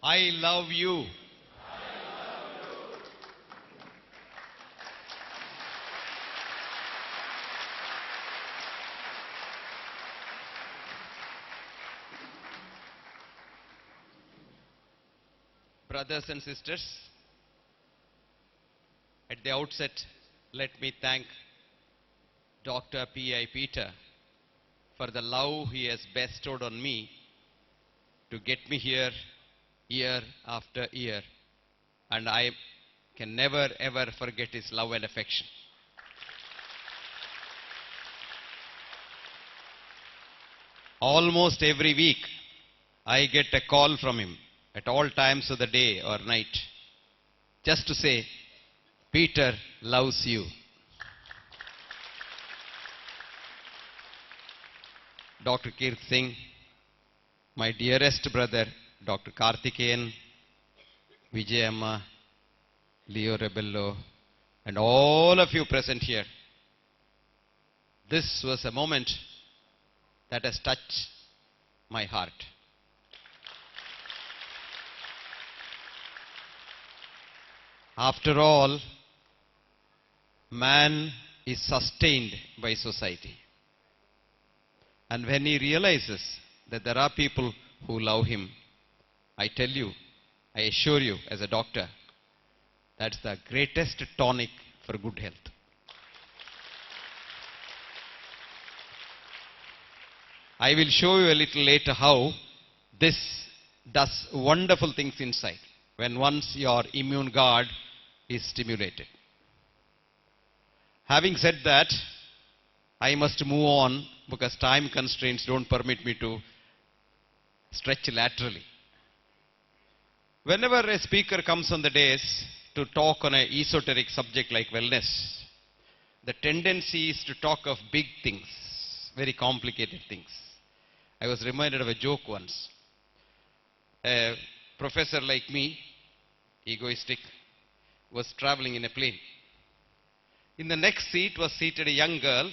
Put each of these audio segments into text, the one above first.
I love you. Brothers and sisters, at the outset, let me thank Dr. P.I. Peter for the love he has bestowed on me to get me here year after year, and I can never ever forget his love and affection. Almost every week, I get a call from him at all times of the day or night, just to say, Peter loves you. Dr. Kirth Singh, my dearest brother, Dr. Karthikeyan, Vijayamma, Leo Rebello, and all of you present here. This was a moment that has touched my heart. After all, man is sustained by society. And when he realizes that there are people who love him, I tell you, I assure you as a doctor, that's the greatest tonic for good health. I will show you a little later how this does wonderful things inside when once your immune guard is stimulated. Having said that, I must move on because time constraints don't permit me to stretch laterally. Whenever a speaker comes on the dais to talk on an esoteric subject like wellness, the tendency is to talk of big things, very complicated things. I was reminded of a joke once. A professor like me, egoistic, was traveling in a plane. In the next seat was seated a young girl,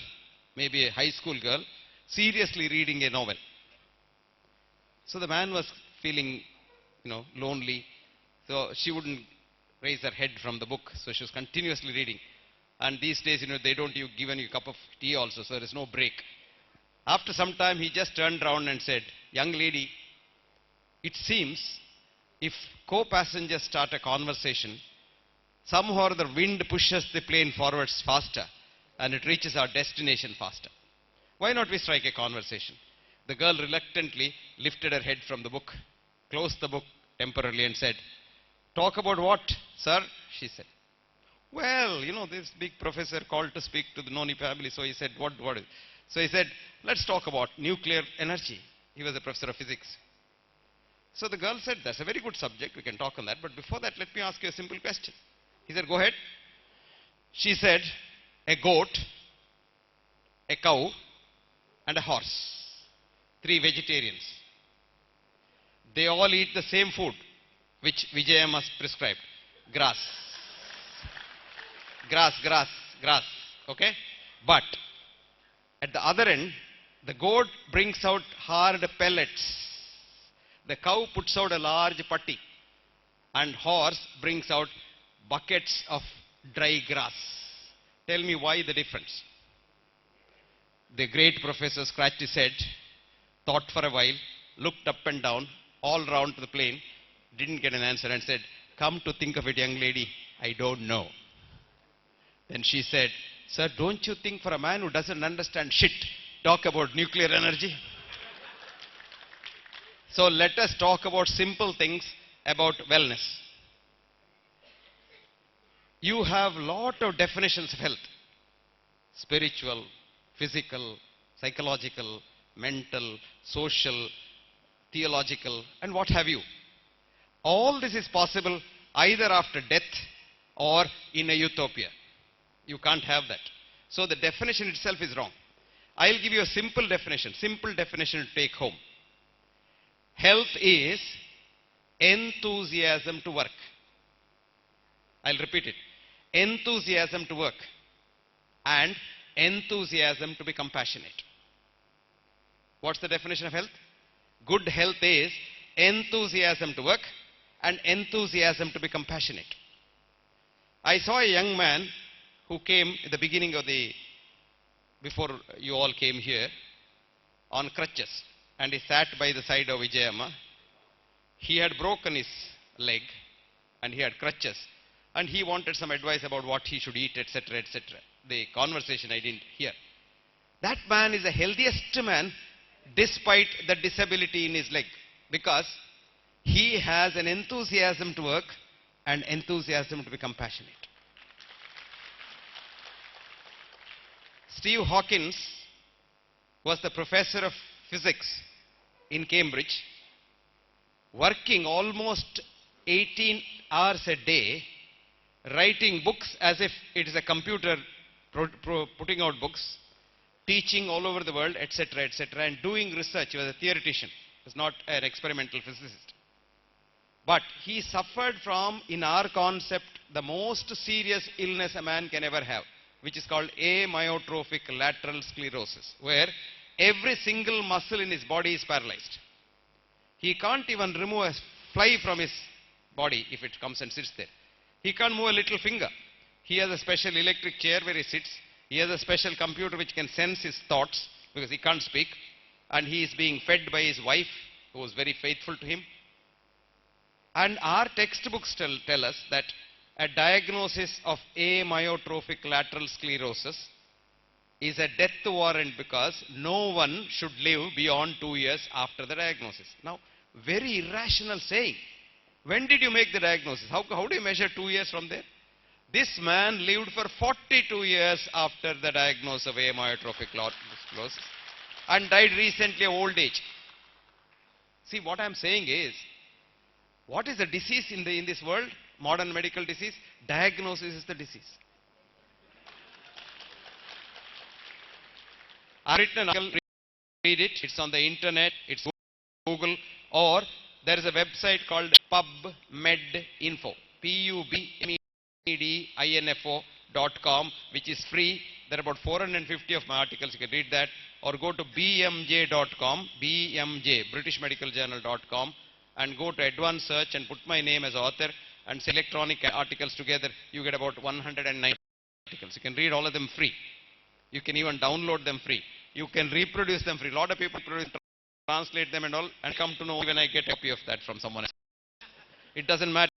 maybe a high school girl, seriously reading a novel. So the man was feeling, lonely. So she wouldn't raise her head from the book. So she was continuously reading. And these days, they don't give any cup of tea also, so there is no break. After some time, he just turned around and said, "Young lady, it seems if co-passengers start a conversation, somehow the wind pushes the plane forwards faster and it reaches our destination faster. Why not we strike a conversation?" The girl reluctantly lifted her head from the book, closed the book temporarily and said, "Talk about what, sir?" she said. "Well, this big professor called to speak to the Noni family, so he said, what? So he said, let's talk about nuclear energy." He was a professor of physics. So the girl said, "That's a very good subject, we can talk on that, but before that, let me ask you a simple question." He said, "Go ahead." She said, "A goat, a cow, and a horse. 3 vegetarians. They all eat the same food, which Vijayamma prescribed. Grass. Grass. Okay? But at the other end, the goat brings out hard pellets. The cow puts out a large putty. And horse brings out buckets of dry grass. Tell me why the difference?" The great professor scratched his head, thought for a while, looked up and down, all round the plane, didn't get an answer and said, "Come to think of it, young lady, I don't know." Then she said, "Sir, don't you think for a man who doesn't understand shit, talk about nuclear energy?" So let us talk about simple things about wellness. You have lot of definitions of health. Spiritual, physical, psychological, mental, social, theological, and what have you. All this is possible either after death or in a utopia. You can't have that. So the definition itself is wrong. I'll give you a simple definition to take home. Health is enthusiasm to work. I'll repeat it. Enthusiasm to work and enthusiasm to be compassionate. What's the definition of health? Good health is enthusiasm to work and enthusiasm to be compassionate. I saw a young man who came at the beginning of before you all came here, on crutches, and he sat by the side of Vijayamma. He had broken his leg and he had crutches, and he wanted some advice about what he should eat, etc., etc. The conversation I didn't hear. That man is the healthiest man despite the disability in his leg, because he has an enthusiasm to work and enthusiasm to be compassionate. Steve Hawkins was the professor of physics in Cambridge, working almost 18 hours a day, writing books as if it is a computer putting out books, teaching all over the world, etc., etc., and doing research. He was a theoretician. He was not an experimental physicist. But he suffered from, in our concept, the most serious illness a man can ever have, which is called amyotrophic lateral sclerosis, where every single muscle in his body is paralyzed. He can't even remove a fly from his body if it comes and sits there. He can't move a little finger. He has a special electric chair where he sits. He has a special computer which can sense his thoughts because he can't speak. And he is being fed by his wife, who was very faithful to him. And our textbooks tell us that a diagnosis of amyotrophic lateral sclerosis is a death warrant, because no one should live beyond 2 years after the diagnosis. Now, very irrational saying. When did you make the diagnosis? How do you measure 2 years from there? This man lived for 42 years after the diagnosis of amyotrophic lateral sclerosis and died recently of old age. See, what I am saying is, what is the disease in this world? Modern medical disease? Diagnosis is the disease. I've written an article, read it. It's on the internet, it's Google, or there is a website called PubMedInfo, PubMedInfo.com, which is free. There are about 450 of my articles. You can read that, or go to BMJ.com, BMJ, BritishMedicalJournal.com, and go to advanced search and put my name as author and say electronic articles together. You get about 190 articles. You can read all of them free. You can even download them free. You can reproduce them free. A lot of people translate them and all, and come to know when I get a copy of that from someone else. It doesn't matter.